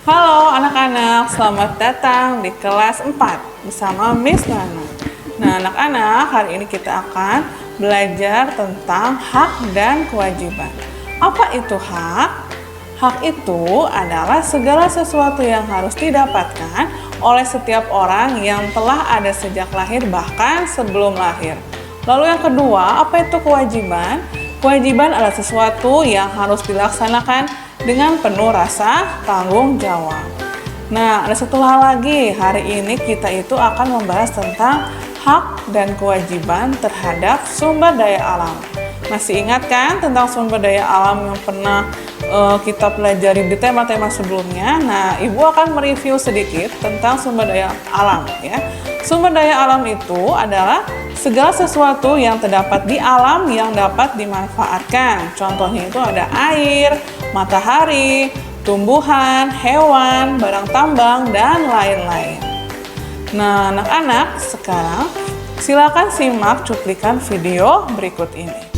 Halo anak-anak, selamat datang di kelas 4 bersama Miss Nana. Nah anak-anak, hari ini kita akan belajar tentang hak dan kewajiban. Apa itu hak? Hak itu adalah segala sesuatu yang harus didapatkan oleh setiap orang yang telah ada sejak lahir bahkan sebelum lahir. Lalu yang kedua, apa itu kewajiban? Kewajiban adalah sesuatu yang harus dilaksanakan dengan penuh rasa tanggung jawab. Nah, ada satu hal lagi. Hari ini kita itu akan membahas tentang hak dan kewajiban terhadap sumber daya alam. Masih ingat kan tentang sumber daya alam yang pernah kita pelajari di tema-tema sebelumnya? Nah, Ibu akan mereview sedikit tentang sumber daya alam ya. Sumber daya alam itu adalah segala sesuatu yang terdapat di alam yang dapat dimanfaatkan. Contohnya itu ada air, matahari, tumbuhan, hewan, barang tambang, dan lain-lain. Nah, anak-anak, sekarang silakan simak cuplikan video berikut ini.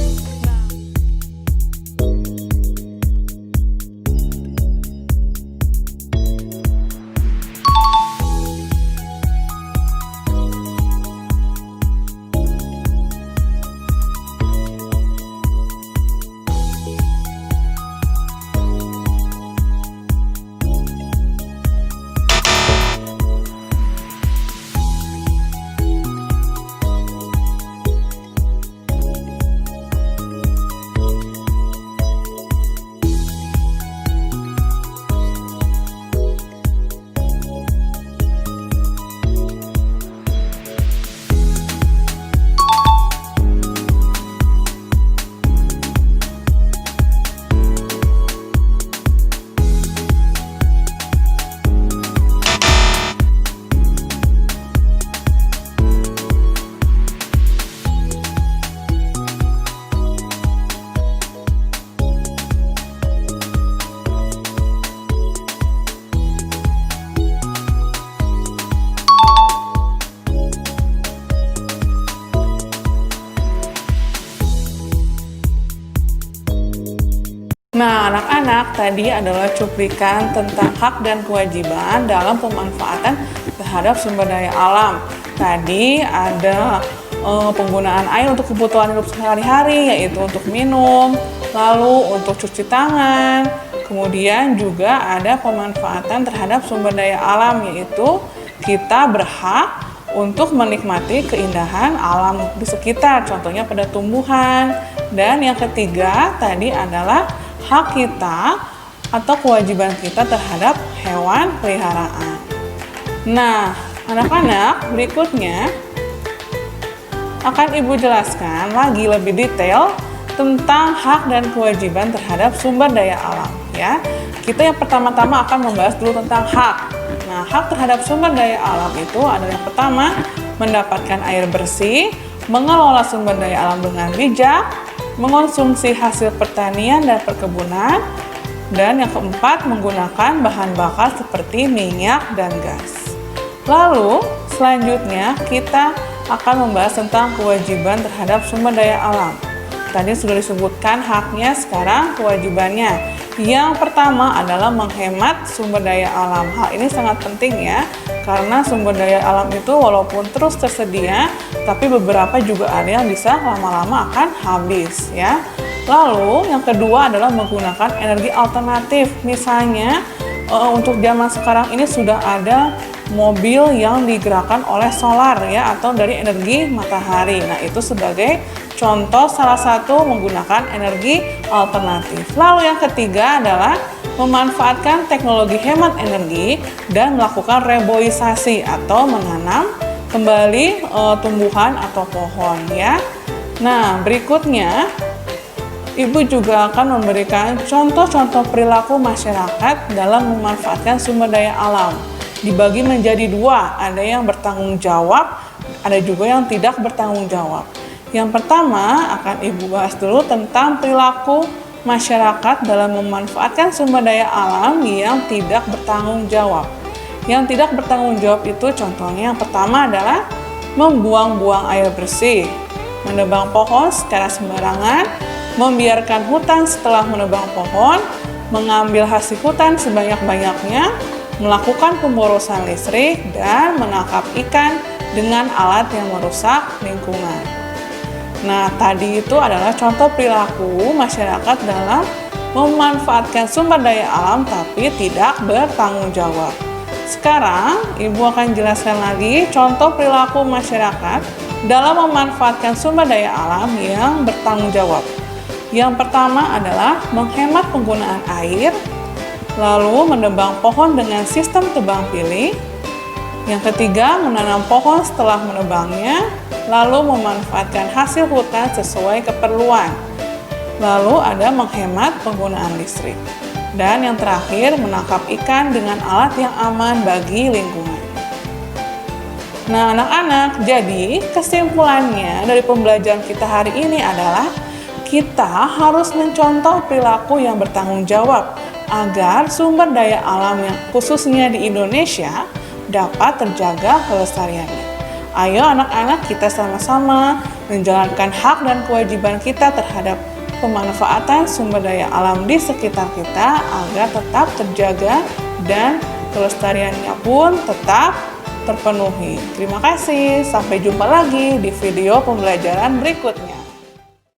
Nah, anak-anak, tadi adalah cuplikan tentang hak dan kewajiban dalam pemanfaatan terhadap sumber daya alam. Tadi ada penggunaan air untuk kebutuhan hidup sehari-hari, yaitu untuk minum, lalu untuk cuci tangan, kemudian juga ada pemanfaatan terhadap sumber daya alam, yaitu kita berhak untuk menikmati keindahan alam di sekitar, contohnya pada tumbuhan. Dan yang ketiga tadi adalah hak kita atau kewajiban kita terhadap hewan peliharaan. Nah, anak-anak, berikutnya akan Ibu jelaskan lagi lebih detail tentang hak dan kewajiban terhadap sumber daya alam ya. Kita yang pertama-tama akan membahas dulu tentang hak. Nah, hak terhadap sumber daya alam itu adalah yang pertama, mendapatkan air bersih, mengelola sumber daya alam dengan bijak, mengonsumsi hasil pertanian dan perkebunan, dan yang keempat, menggunakan bahan bakar seperti minyak dan gas. Lalu, selanjutnya kita akan membahas tentang kewajiban terhadap sumber daya alam. Tadi sudah disebutkan haknya, sekarang kewajibannya. Yang pertama adalah menghemat sumber daya alam. Hal ini sangat penting ya, karena sumber daya alam itu walaupun terus tersedia, tapi beberapa juga ada yang bisa lama-lama akan habis ya. Lalu yang kedua adalah menggunakan energi alternatif. Misalnya untuk zaman sekarang ini sudah ada mobil yang digerakkan oleh solar ya, atau dari energi matahari. Nah, itu sebagai contoh salah satu menggunakan energi alternatif. Lalu yang ketiga adalah memanfaatkan teknologi hemat energi dan melakukan reboisasi atau menanam kembali tumbuhan atau pohon ya. Nah, berikutnya Ibu juga akan memberikan contoh-contoh perilaku masyarakat dalam memanfaatkan sumber daya alam. Dibagi menjadi dua, ada yang bertanggung jawab, ada juga yang tidak bertanggung jawab. Yang pertama akan Ibu bahas dulu tentang perilaku masyarakat dalam memanfaatkan sumber daya alam yang tidak bertanggung jawab. Yang tidak bertanggung jawab itu contohnya yang pertama adalah membuang-buang air bersih, menebang pohon secara sembarangan, membiarkan hutan setelah menebang pohon, mengambil hasil hutan sebanyak-banyaknya, melakukan pemborosan listrik, dan menangkap ikan dengan alat yang merusak lingkungan. Nah, tadi itu adalah contoh perilaku masyarakat dalam memanfaatkan sumber daya alam tapi tidak bertanggung jawab. Sekarang, Ibu akan jelaskan lagi contoh perilaku masyarakat dalam memanfaatkan sumber daya alam yang bertanggung jawab. Yang pertama adalah menghemat penggunaan air, lalu menebang pohon dengan sistem tebang pilih. Yang ketiga, menanam pohon setelah menebangnya, lalu memanfaatkan hasil hutan sesuai keperluan. Lalu ada menghemat penggunaan listrik. Dan yang terakhir, menangkap ikan dengan alat yang aman bagi lingkungan. Nah, anak-anak, jadi kesimpulannya dari pembelajaran kita hari ini adalah kita harus mencontoh perilaku yang bertanggung jawab agar sumber daya alam yang khususnya di Indonesia dapat terjaga kelestariannya. Ayo anak-anak, kita sama-sama menjalankan hak dan kewajiban kita terhadap pemanfaatan sumber daya alam di sekitar kita agar tetap terjaga dan kelestariannya pun tetap terpenuhi. Terima kasih, sampai jumpa lagi di video pembelajaran berikutnya.